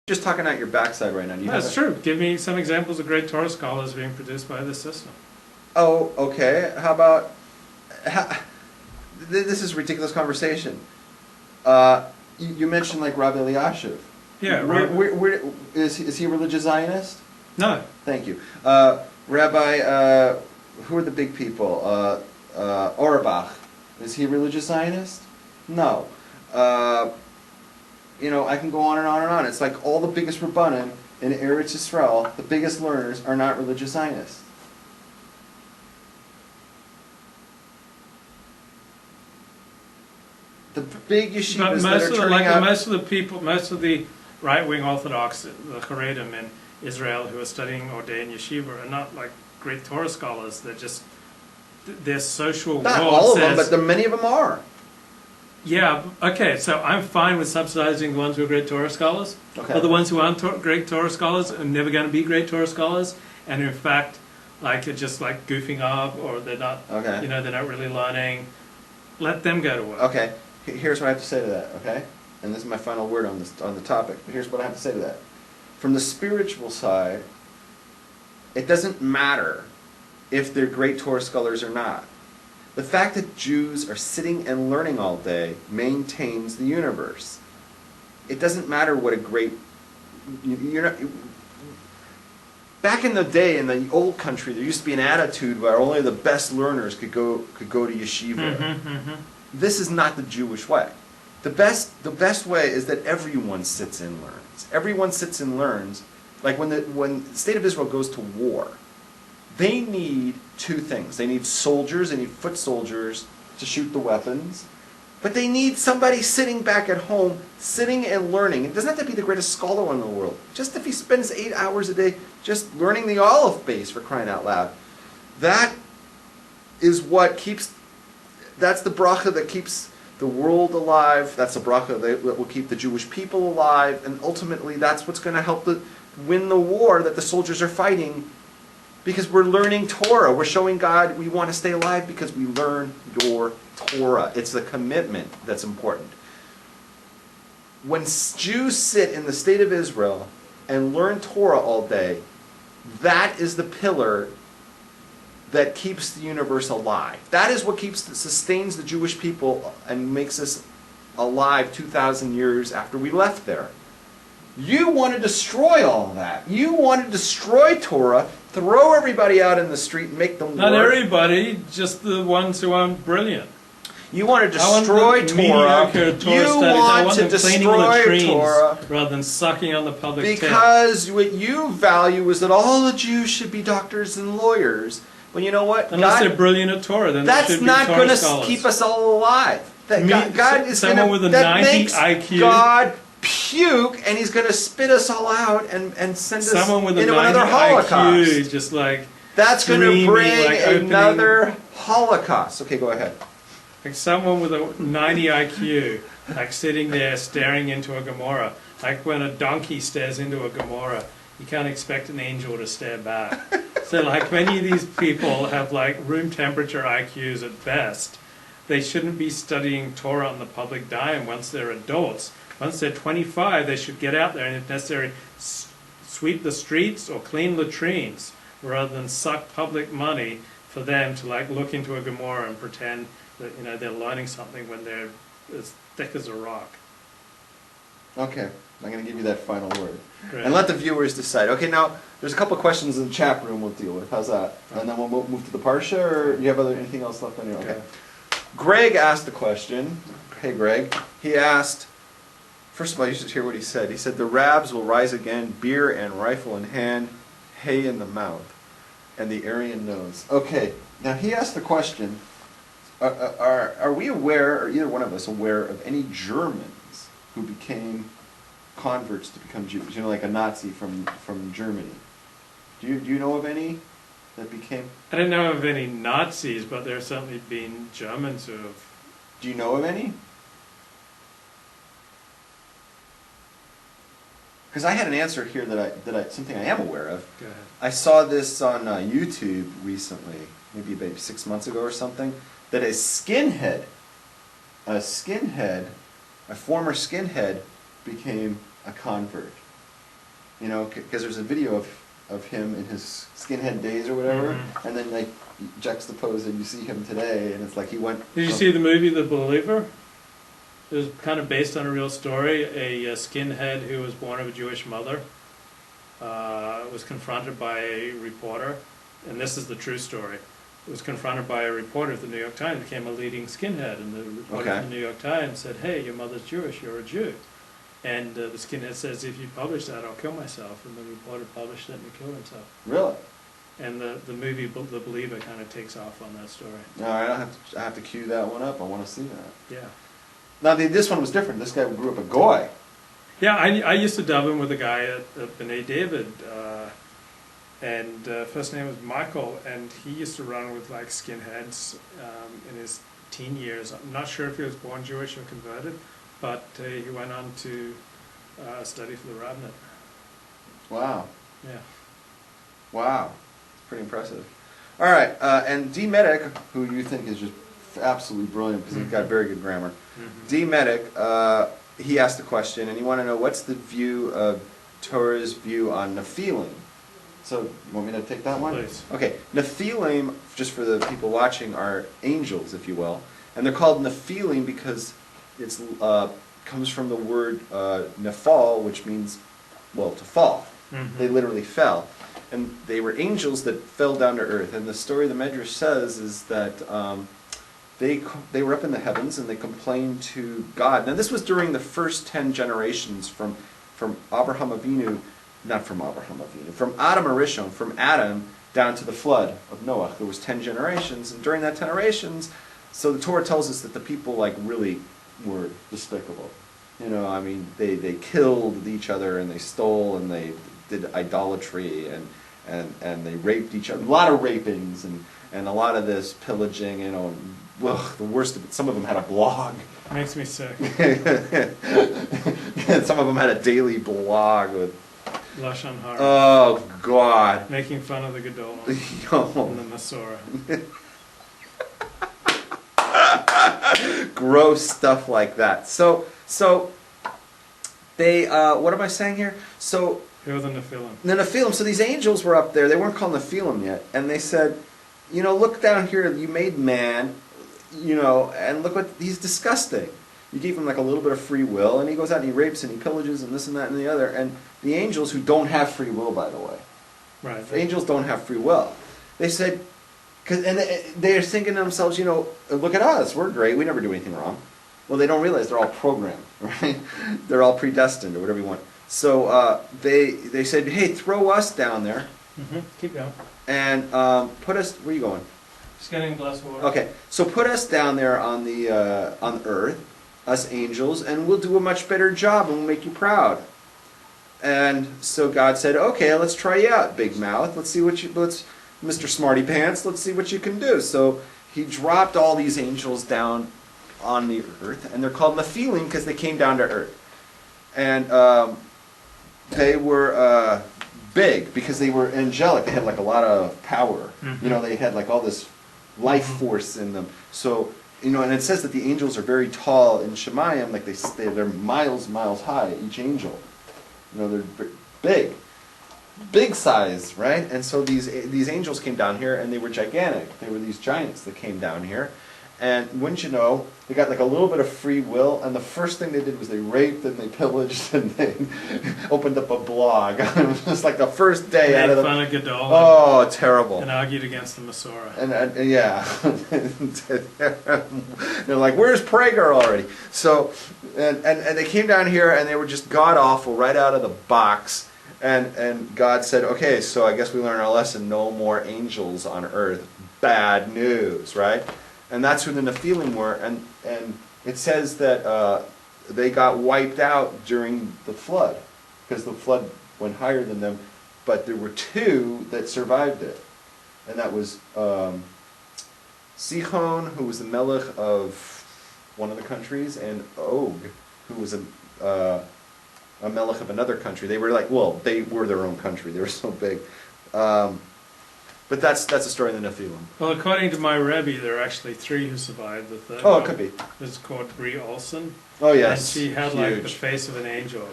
Just talking out your backside right now. That's true. Give me some examples of great Torah scholars being produced by this system. Oh, okay. How about... this is a ridiculous conversation. You mentioned like Rabbi Eliashiv. Yeah. Is he a religious Zionist? No. Thank you. Rabbi, who are the big people? Auerbach. Is he a religious Zionist? No. You know, I can go on and on and on. It's like all the biggest Rabbanim in Eretz Yisrael, the biggest learners, are not religious Zionists. The big yeshivas that are turning out... Most of the people, most of the right-wing Orthodox, the Haredim in Israel who are studying ordained yeshiva are not like great Torah scholars. They're just, their social Not world all of says, them, but many of them are. Yeah, okay, so I'm fine with subsidizing the ones who are great Torah scholars. Okay. But the ones who aren't great Torah scholars are never going to be great Torah scholars, and in fact, like, are just like goofing up, or they're not, Okay. you know, they're not really learning. Let them go to work. Okay, here's what I have to say to that, okay? And this is my final word on the topic. But here's what I have to say to that. From the spiritual side, it doesn't matter if they're great Torah scholars or not. The fact that Jews are sitting and learning all day maintains the universe. It doesn't matter what a great... Back in the day, in the old country, there used to be an attitude where only the best learners could go to yeshiva. This is not the Jewish way. The best way is that everyone sits and learns. Everyone sits and learns. Like when the state of Israel goes to war, they need two things. They need soldiers, they need foot soldiers to shoot the weapons, but they need somebody sitting back at home, sitting and learning. It doesn't have to be the greatest scholar in the world. Just if he spends 8 hours a day just learning the Aleph base, for crying out loud. That is what keeps, that's the bracha that keeps the world alive. That's the bracha that will keep the Jewish people alive, and ultimately that's what's going to help win the war that the soldiers are fighting. Because we're learning Torah. We're showing God we want to stay alive because we learn your Torah. It's the commitment that's important. When Jews sit in the state of Israel and learn Torah all day, that is the pillar that keeps the universe alive. That is what sustains the Jewish people and makes us alive 2,000 years after we left there. You want to destroy all that. You want to destroy Torah, throw everybody out in the street and make them work. Not everybody, just the ones who aren't brilliant. You want to destroy Torah. You want to destroy Torah rather than sucking on the public because what you value is that all the Jews should be doctors and lawyers. Well, you know what? Unless they're brilliant at Torah, then that's not going to keep us all alive. God is someone with a 90 IQ. God puke, and he's going to spit us all out and send us into another Holocaust. IQ, just like that's going to bring another Holocaust. Okay, go ahead. Like someone with a 90 IQ, like sitting there staring into a Gomorrah. Like when a donkey stares into a Gomorrah, you can't expect an angel to stare back. So like many of these people have like room temperature IQs at best. They shouldn't be studying Torah on the public dime once they're adults. Once they're 25, they should get out there and, if necessary, sweep the streets or clean latrines, rather than suck public money for them to like look into a Gomorrah and pretend that, you know, they're learning something when they're as thick as a rock. Okay, I'm going to give you that final word. Great. And let the viewers decide. Okay, now, there's a couple questions in the chat room we'll deal with. How's that? And then we'll move to the Parsha, or do you have anything else left on your... Okay. Greg asked a question. Hey, Greg. He asked... First of all, you should hear what he said. He said, the Rabs will rise again, beer and rifle in hand, hay in the mouth, and the Aryan nose. Okay, now he asked the question, are we aware, or either one of us aware, of any Germans who became converts to become Jews? You know, like a Nazi from Germany. Do you know of any that became... I don't know of any Nazis, but there have certainly been Germans who have... Do you know of any? Because I had an answer here that something I am aware of. Go ahead. I saw this on YouTube recently, maybe about 6 months ago or something, that a former skinhead, became a convert. You know, because there's a video of him in his skinhead days or whatever, and then like juxtaposed and you see him today, and it's like he went. Did you see the movie The Believer? It was kind of based on a real story. A skinhead who was born of a Jewish mother was confronted by a reporter, and this is the true story. Was confronted by a reporter at the New York Times, became a leading skinhead, and the reporter at the New York Times said, "Hey, your mother's Jewish, you're a Jew." And the skinhead says, "If you publish that, I'll kill myself." And the reporter published it and he killed himself. Really? And the movie The Believer kind of takes off on that story. All right, I have to cue that one up. I want to see that. Yeah. Now this one was different. This guy grew up a goy. Yeah, I used to dub in with a guy at B'nai David, and first name was Michael, and he used to run with like skinheads in his teen years. I'm not sure if he was born Jewish or converted, but he went on to study for the rabbinate. Wow. Yeah. Wow. Pretty impressive. All right, and D. Medic, who you think is just absolutely brilliant because he's got very good grammar. D. Medic, he asked a question, and he wanted to know what's the view of Torah's view on Nephilim. So, you want me to take that one? Please. Okay, Nephilim, just for the people watching, are angels, if you will, and they're called Nephilim because it's comes from the word nephal, which means, well, to fall. They literally fell. And they were angels that fell down to earth. And the story the Medrash says is that they were up in the heavens and they complained to God. Now this was during the first 10 generations from Abraham Avinu, not from Abraham Avinu, from Adam Arishon, from Adam down to the flood of Noah. There was 10 generations, and during that 10 generations, so the Torah tells us that the people like really were despicable. You know, I mean, they killed each other and they stole and they did idolatry and they raped each other. A lot of rapings and a lot of this pillaging, you know. Well, the worst of it, some of them had a blog. Makes me sick. Some of them had a daily blog with Lashon Hara. Oh, God. Making fun of the Gadol and the Masorah. Gross stuff like that. So they, what am I saying here? So Who are the Nephilim? the Nephilim, so these angels were up there, they weren't called Nephilim yet, and they said, you know, look down here, you made man, you know, and look what, he's disgusting. You gave him like a little bit of free will, and he goes out and he rapes and he pillages and this and that and the other, and the angels, who don't have free will, by the way, Right. angels don't have free will, they said, and they're thinking to themselves, you know, look at us, we're great, we never do anything wrong. Well, they don't realize they're all programmed, right? They're all predestined, or whatever you want. So they said, hey, throw us down there. Keep going. And put us, where are you going? Just getting a glass of water. Okay, so put us down there on the on earth, us angels, and we'll do a much better job and we'll make you proud. And so God said, okay, let's try you out, big mouth. Let's see what Mr. Smarty Pants, let's see what you can do. So he dropped all these angels down on the earth, and they're called Nephilim because they came down to earth. And they were big because they were angelic. They had like a lot of power. You know, they had like all this life force in them. So, you know, and it says that the angels are very tall in Shemayim, like they're miles high, each angel. You know, they're big size, right? And so these angels came down here, and they were gigantic. They were these giants that came down here. And wouldn't you know, they got like a little bit of free will, and the first thing they did was they raped and they pillaged and they opened up a blog. It was just like the first day out of the... Made fun of Gadol. Oh, terrible. And argued against the Masorah. And yeah. They're like, where's Prager already? So, and they came down here and they were just god-awful right out of the box. And God said, okay, so I guess we learned our lesson, no more angels on earth. Bad news, right? And that's who the Nephilim were, and it says that they got wiped out during the flood, because the flood went higher than them, but there were two that survived it, and that was Sihon, who was the melech of one of the countries, and Og, who was a melech of another country. They were like, well, they were their own country, they were so big. But that's the story of the Nephilim. Well, according to my Rebbe, there are actually three who survived. The third Oh, one it could be. was called Brie Olson. Oh, yes. And she had like the Huge. face of an angel.